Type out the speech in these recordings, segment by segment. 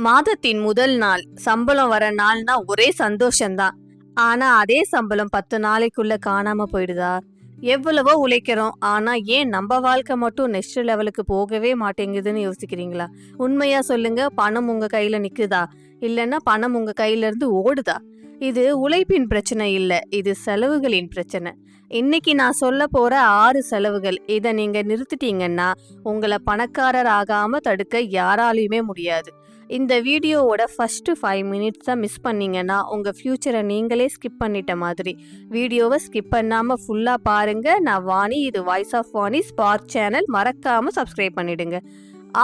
மாதத்தின் முதல் நாள் சம்பளம் வர நாள்னா ஒரே சந்தோஷம்தான். ஆனா அதே சம்பளம் 10 நாளைக்குள்ள காணாம போயிடுதா? எவ்வளவோ உழைக்கிறோம், ஆனா ஏன் நம்ம வாழ்க்கை மட்டும் நெக்ஸ்ட் லெவலுக்கு போகவே மாட்டேங்குதுன்னு யோசிக்கிறீங்களா? உண்மையா சொல்லுங்க, பணம் உங்க கையில நிக்குதா? இல்லைன்னா பணம் உங்க கையில இருந்து ஓடுதா? இது உழைப்பின் பிரச்சனை இல்ல, இது செலவுகளின் பிரச்சனை. இன்னைக்கு நான் சொல்ல போற 6 செலவுகள், இதை நீங்க நிறுத்திட்டீங்கன்னா உங்களை பணக்காரர் ஆகாம தடுக்க யாராலையுமே முடியாது. இந்த வீடியோவோட ஃபர்ஸ்ட் 5 மினிட்ஸ் தான் மிஸ் பண்ணீங்கன்னா உங்க ஃபியூச்சரை நீங்களே ஸ்கிப் பண்ணிட்ட மாதிரி. வீடியோவை ஸ்கிப் பண்ணாம ஃபுல்லா பாருங்க. நான் வாணி, இது voice of Vani spark channel. மறக்காம சப்ஸ்கிரைப் பண்ணிடுங்க.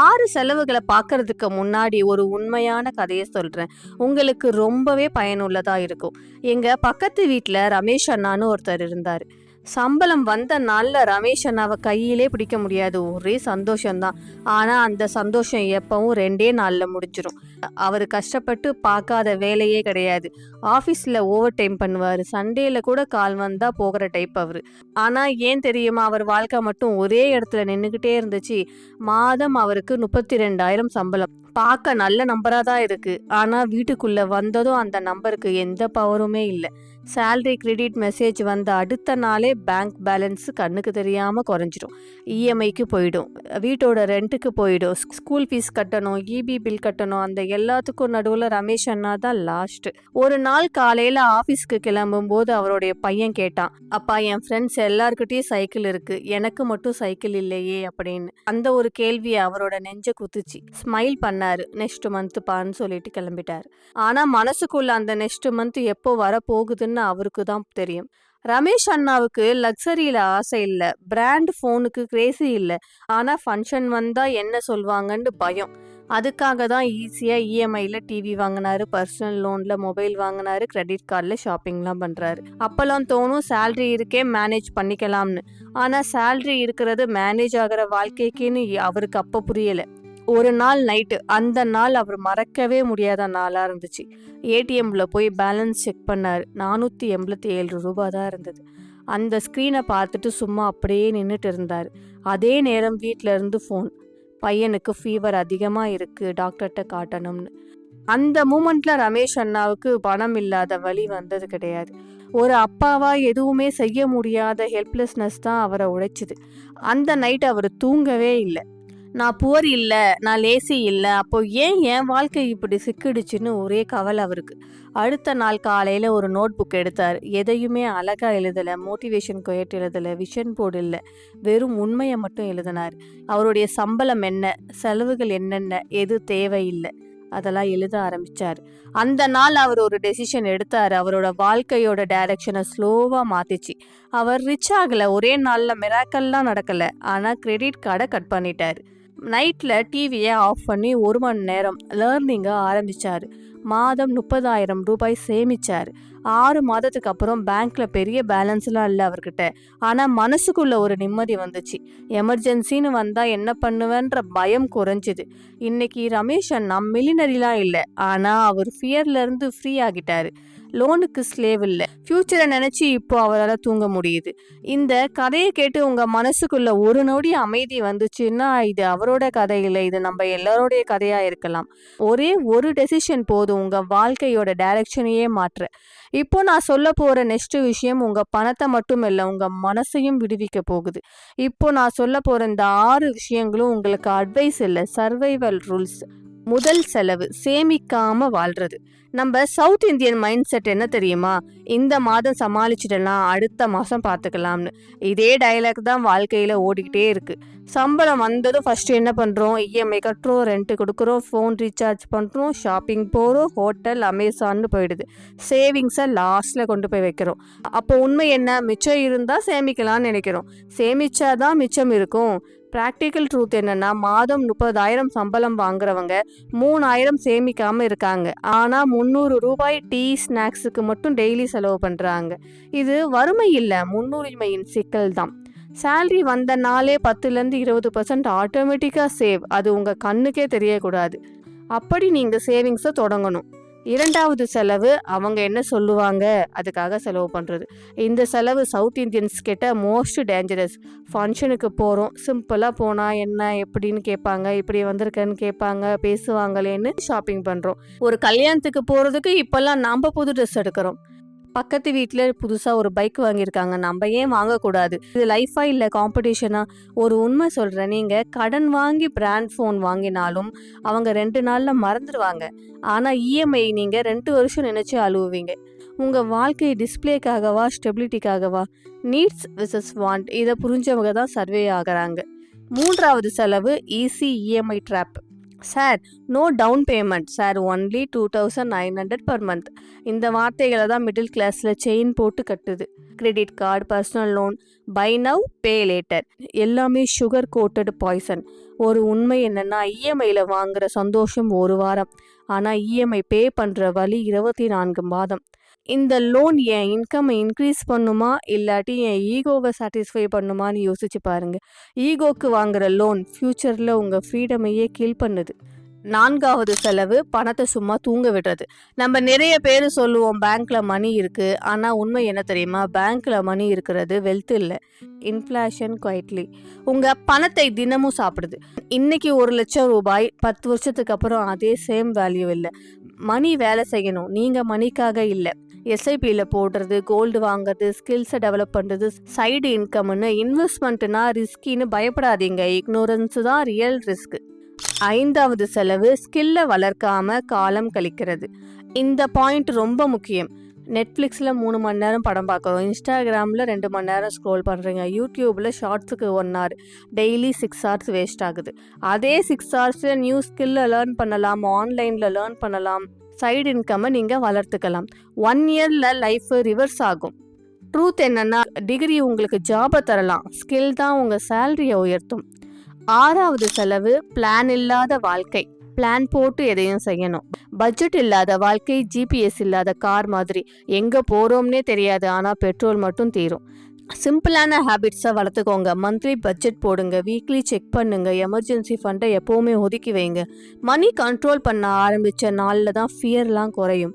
6 செலவுகளை பார்க்கறதுக்கு முன்னாடி ஒரு உண்மையான கதையை சொல்றேன், உங்களுக்கு ரொம்பவே பயனுள்ளதா இருக்கும். எங்க பக்கத்து வீட்டில் ரமேஷ் அண்ணான்னு ஒருத்தர் இருந்தார். சம்பளம் வந்த நாள்ல ரமேஷ் அண்ணாவை கையிலே பிடிக்க முடியாது, ஒரே சந்தோஷம்தான். ஆனா அந்த சந்தோஷம் எப்பவும் 2 நாள்ல முடிஞ்சிடும். அவர் கஷ்டப்பட்டு பார்க்காத வேலையே கிடையாது. ஆஃபீஸில் ஓவர் டைம் பண்ணுவார், சண்டேல கூட கால் வந்தா போகிற டைப் அவர். ஆனா ஏன் தெரியுமா, அவர் வாழ்க்கை மட்டும் ஒரே இடத்துல நின்றுக்கிட்டே இருந்துச்சு. மாதம் அவருக்கு 32,000 சம்பளம். பார்க்க நல்ல நம்பரா தான் இருக்கு, ஆனா வீட்டுக்குள்ள வந்ததும் அந்த நம்பருக்கு எந்த பவருமே இல்லை. சேலரி கிரெடிட் மெசேஜ் வந்த அடுத்த நாளே பேங்க் பேலன்ஸ் கண்ணுக்கு தெரியாம குறைஞ்சிடும். இஎம்ஐக்கு போயிடும், வீட்டோட ரெண்ட்டுக்கு போயிடும், ஸ்கூல் ஃபீஸ் கட்டணும், இபி பில் கட்டணும். அந்த எல்லாத்துக்கும் நடுவில் ரமேஷ் அண்ணா தான் லாஸ்ட். ஒரு நாள் காலையில ஆஃபீஸ்க்கு கிளம்பும் போது அவருடைய பையன் கேட்டான், அப்பா என் ஃப்ரெண்ட்ஸ் எல்லார்கிட்டயும் சைக்கிள் இருக்கு, எனக்கு மட்டும் சைக்கிள் இல்லையே அப்படின்னு. அந்த ஒரு கேள்வி அவரோட நெஞ்ச குத்துச்சு. ஸ்மைல் பண்ணாரு, நெக்ஸ்ட் மந்த் பான்னு சொல்லிட்டு கிளம்பிட்டாரு. ஆனா மனசுக்குள்ள அந்த நெக்ஸ்ட் மந்த் எப்போ வர போகுதுன்னு அவருக்கு தான் தெரியும். ரமேஷ் அண்ணாவுக்கு லக்ஸரியில ஆசை இல்ல, பிராண்ட் போனுக்கு கிரேசி இல்ல, ஆனா ஃபங்க்ஷன் வந்தா என்ன சொல்வாங்கன்னு பயம். அதுக்காக தான் ஈஸியா இஎம்ஐல டிவி வாங்கினாரு, பர்சனல் லோன்ல மொபைல் வாங்கினாரு, கிரெடிட் கார்டில் ஷாப்பிங்லாம் பண்றாரு. அப்பெல்லாம் தோணும் சேலரி இருக்கே மேனேஜ் பண்ணிக்கலாம்னு. ஆனா சேலரி இருக்கிறது மேனேஜ் ஆகிற வாழ்க்கைக்குன்னு அவருக்கு அப்ப புரியல. ஒரு நாள் நைட்டு, அந்த நாள் அவர் மறக்கவே முடியாத நாளா இருந்துச்சு. ஏடிஎம்ல போய் பேலன்ஸ் செக் பண்ணாரு. 487 ரூபாய் தான் இருந்தது. அந்த ஸ்க்ரீனை பார்த்துட்டு சும்மா அப்படியே நின்றுட்டு இருந்தார். அதே நேரம் வீட்டில இருந்து ஃபோன், பையனுக்கு ஃபீவர் அதிகமாக இருக்கு, டாக்டர்கிட்ட காட்டணும்னு. அந்த மூமெண்ட்ல ரமேஷ் அண்ணாவுக்கு பணம் இல்லாத வழி வந்தது கிடையாது. ஒரு அப்பாவா எதுவுமே செய்ய முடியாத ஹெல்ப்லெஸ்னஸ் தான் அவரை உடைச்சுது. அந்த நைட் அவர் தூங்கவே இல்லை. நான் புவர் இல்லை, நான் லேசி இல்லை, அப்போ ஏன் என் வாழ்க்கை இப்படி சிக்கிடுச்சுன்னு ஒரே கவலை அவருக்கு. அடுத்த நாள் காலையில் ஒரு நோட் புக் எடுத்தார். எதையுமே அழகா எழுதலை, மோட்டிவேஷன் கொயட் எழுதலை, விஷன் போர்டு இல்லை, வெறும் உண்மையை மட்டும் எழுதினார். அவருடைய சம்பளம் என்ன, செலவுகள் என்னென்ன, எது தேவையில்லை, அதெல்லாம் எழுத ஆரம்பிச்சார். அந்த நாள் அவர் ஒரு டெசிஷன் எடுத்தார். அவரோட வாழ்க்கையோட டைரக்ஷனை ஸ்லோவா மாத்திச்சு. அவர் ரிச் ஆகலை, ஒரே நாளில் மிராக்கல்லாம் நடக்கலை, ஆனால் கிரெடிட் கார்டை கட் பண்ணிட்டார். நைட்ல டிவியை ஆஃப் பண்ணி 1 மணி நேரம் லேர்னிங்க ஆரம்பிச்சாரு. மாதம் 30,000 ரூபாய் சேமிச்சாரு. 6 மாதத்துக்கு அப்புறம் பேங்க்ல பெரிய பேலன்ஸ்லாம் இல்லை அவர்கிட்ட. ஆனா மனசுக்குள்ள ஒரு நிம்மதி வந்துச்சு. எமர்ஜென்சின்னு வந்தா என்ன பண்ணுவேன்ற பயம் குறைஞ்சுது. இன்னைக்கு ரமேஷ் அண்ணா மில்லினரிலாம் இல்லை, ஆனா அவர் ஃபியர்ல இருந்து ஃப்ரீ ஆகிட்டாரு. லோனுக்கு ஸ்லேவ் இல்லை, ஃபியூச்சரை நினைச்சு இப்போ அவரால் தூங்க முடியுது. இந்த கதையை கேட்டு உங்க மனசுக்குள்ள ஒரு நொடி அமைதி வந்துச்சுன்னா இது அவரோட கதை இல்லை, இது நம்ம எல்லாரோடைய கதையா இருக்கலாம். ஒரே ஒரு டெசிஷன் போதும் உங்க வாழ்க்கையோட டைரக்ஷனையே மாற்ற. இப்போ நான் சொல்ல போற நெக்ஸ்ட் விஷயம் உங்க பணத்தை மட்டும் இல்லை, உங்க மனசையும் விடுவிக்க போகுது. இப்போ நான் சொல்ல போற இந்த 6 விஷயங்களும் உங்களுக்கு அட்வைஸ் இல்லை, சர்வைவல் ரூல்ஸ். முதல் செலவு, சேமிக்காம வாழ்றது. நம்ம சவுத் இந்தியன் மைண்ட் செட் என்ன தெரியுமா, இந்த மாதம் சமாளிச்சிடலாம், அடுத்த மாதம் பார்த்துக்கலாம்னு. இதே டைலாக் தான் வாழ்க்கையில் ஓடிக்கிட்டே இருக்கு. சம்பளம் வந்ததும் ஃபர்ஸ்ட் என்ன பண்ணுறோம், இஎம்ஐ கட்டுறோம், ரெண்ட்டு கொடுக்குறோம், ஃபோன் ரீசார்ஜ் பண்ணுறோம், ஷாப்பிங் போகிறோம், ஹோட்டல், அமேசான்னு போயிடுது. சேவிங்ஸை லாஸ்ட்டில் கொண்டு போய் வைக்கிறோம். அப்போ உண்மை என்ன, மிச்சம் இருந்தால் சேமிக்கலாம்னு நினைக்கிறோம். சேமிச்சாதான் மிச்சம் இருக்கும். ப்ராக்டிக்கல் ட்ரூத் என்னன்னா, மாதம் 30,000 சம்பளம் வாங்குறவங்க 3,000 சேமிக்காம இருக்காங்க. ஆனா 300 ரூபாய் டீ ஸ்நாக்ஸுக்கு மட்டும் டெய்லி செலவு பண்றாங்க. இது வறுமை இல்லை, முன்னுரிமையின் சிக்கல் தான். சேலரி வந்த நாளே 10லேருந்து 20% ஆட்டோமேட்டிக்காக சேவ், அது உங்க கண்ணுக்கே தெரியக்கூடாது. அப்படி நீங்க சேவிங்ஸை தொடங்கணும். இரண்டாவது செலவு அவங்க என்ன சொல்லுவாங்க அதுக்காக செலவு பண்ணுறது. இந்த செலவு சவுத் இந்தியன்ஸ் கிட்ட மோஸ்ட் டேஞ்சரஸ். ஃபங்க்ஷனுக்கு போகிறோம், சிம்பிளாக போனால் என்ன எப்படின்னு கேட்பாங்க, இப்படி வந்திருக்கேன்னு கேட்பாங்க, பேசுவாங்களேன்னு ஷாப்பிங் பண்ணுறோம். ஒரு கல்யாணத்துக்கு போகிறதுக்கு இப்போல்லாம் நம்ம புது ட்ரெஸ் எடுக்கிறோம். பக்கத்து வீட்டில் புதுசாக ஒரு பைக் வாங்கியிருக்காங்க, நம்ம ஏன் வாங்கக்கூடாது? இது லைஃபா இல்லை காம்படிஷனா? ஒரு உண்மை சொல்கிறேன், நீங்கள் கடன் வாங்கி பிராண்ட் ஃபோன் வாங்கினாலும் அவங்க 2 நாளில் மறந்துடுவாங்க. ஆனால் இஎம்ஐ நீங்கள் 2 வருஷம் நினச்சி அழுவுவீங்க. உங்கள் வாழ்க்கை டிஸ்பிளேக்காகவா ஸ்டெபிலிட்டிக்காகவா? நீட்ஸ் விசஸ் வாண்ட், இதை புரிஞ்சவங்க தான் சர்வே ஆகிறாங்க. மூன்றாவது செலவு easy EMI trap. Sir, no down payment sir, only 2900 per month. இந்த வார்த்தைகளை தான் மிடில் கிளாஸில் செயின் போட்டு கட்டுது. Credit card, personal loan, buy now pay later, எல்லாமே சுகர் கோட்டட் பாய்சன். ஒரு உண்மை என்னென்னா, இஎம்ஐயில் வாங்குகிற சந்தோஷம் ஒரு வாரம், ஆனால் இஎம்ஐ பே பண்ணுற வழி 24 மாதம். இந்த லோன் என் இன்கம்மை இன்க்ரீஸ் பண்ணுமா இல்லாட்டி என் ஈகோவை சாட்டிஸ்ஃபை பண்ணுமான்னு யோசிச்சு பாருங்க. ஈகோக்கு வாங்குற லோன் ஃப்யூச்சரில் உங்கள் ஃப்ரீடமையே கீழ் பண்ணுது. நான்காவது செலவு பணத்தை சும்மா தூங்க விடுறது. நம்ம நிறைய பேர் சொல்லுவோம் பேங்க்ல மணி இருக்கு, ஆனால் உண்மை என்ன தெரியுமா? பேங்க்ல மணி இருக்கிறது வெல்த் இல்லை, இன்ஃப்ளேஷன் குவைட்லி உங்க பணத்தை தினமும் சாப்பிடுது. இன்னைக்கு 1 லட்சம் ரூபாய் 10 வருஷத்துக்கு அப்புறம் அதே சேம் வேல்யூ இல்லை. மணி வேலை செய்யணும், நீங்க மணிக்காக இல்லை. எஸ்ஐபியில் போடுறது, கோல்டு வாங்குறது, ஸ்கில்ஸை டெவலப் பண்ணுறது, சைடு இன்கம்னு இன்வெஸ்ட்மெண்ட்னா ரிஸ்கின்னு பயப்படாதீங்க. இக்னோரன்ஸு தான் ரியல் ரிஸ்க். ஐந்தாவது செலவு ஸ்கில்லை வளர்க்காம காலம் கழிக்கிறது. இந்த பாயிண்ட் ரொம்ப முக்கியம். நெட்ஃப்ளிக்ஸில் 3 மணி நேரம் படம் பார்க்குறோம், இன்ஸ்டாகிராமில் 2 மணி நேரம் ஸ்க்ரோல் பண்ணுறீங்க, யூடியூப்பில் ஷார்ட்ஸுக்கு 1 hour, டெய்லி 6 hours வேஸ்ட் ஆகுது. அதே 6 hours நியூ ஸ்கில்லை லேர்ன் பண்ணலாம், ஆன்லைனில் லேர்ன் பண்ணலாம், சைடு இன்கம்மை நீங்கள் வளர்த்துக்கலாம். 1 yearல லைஃப் ரிவர்ஸ் ஆகும். ட்ரூத் என்னன்னா, டிகிரி உங்களுக்கு ஜாபை தரலாம், ஸ்கில் தான் உங்கள் சேலரியை உயர்த்தும். ஆறாவது செலவு பிளான் இல்லாத வாழ்க்கை. பிளான் போட்டு எதையும் செய்யணும். பட்ஜெட் இல்லாத வாழ்க்கை ஜிபிஎஸ் இல்லாத கார் மாதிரி. எங்கே போகிறோம்னே தெரியாது, ஆனால் பெட்ரோல் மட்டும் தீரும். சிம்பிளான ஹேபிட்ஸை வளர்த்துக்கோங்க. மந்த்லி பட்ஜெட் போடுங்க, வீக்லி செக் பண்ணுங்க, எமர்ஜென்சி ஃபண்டை எப்போவுமே ஒதுக்கி வைங்க. மணி கண்ட்ரோல் பண்ண ஆரம்பித்த நாளில் தான் ஃபியர்லாம் குறையும்.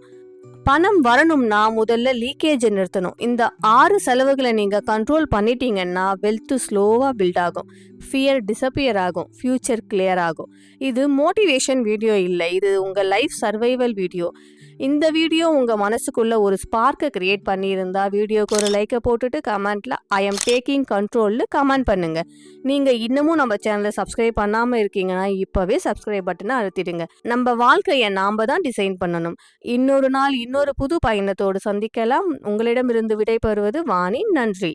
பணம் வரணும்னா முதல்ல லீக்கேஜை நிறுத்தணும். இந்த 6 செலவுகளை நீங்கள் கண்ட்ரோல் பண்ணிட்டீங்கன்னா வெல்த் ஸ்லோவாக பில்ட் ஆகும், ஃபியர் டிஸப்பியர் ஆகும், ஃப்யூச்சர் கிளியர் ஆகும். இது மோட்டிவேஷன் வீடியோ இல்லை, இது உங்கள் லைஃப் சர்வைவல் வீடியோ. இந்த வீடியோ உங்கள் மனசுக்குள்ளே ஒரு ஸ்பார்க்கை க்ரியேட் பண்ணியிருந்தா வீடியோக்கு ஒரு லைக்கை போட்டுட்டு கமெண்ட்டில் ஐ எம் டேக்கிங் கண்ட்ரோல்னு கமெண்ட் பண்ணுங்கள். நீங்கள் இன்னமும் நம்ம சேனலை சப்ஸ்கிரைப் பண்ணாமல் இருக்கீங்கன்னா இப்போவே சப்ஸ்கிரைப் பட்டனை அழுத்திடுங்க. நம்ம வாழ்க்கையை நாம் தான் டிசைன் பண்ணணும். இன்னொரு நாள் இன்னொரு புது பயணத்தோடு சந்திக்கலாம். உங்களிடமிருந்து விடைபெறுவது வாணி. நன்றி.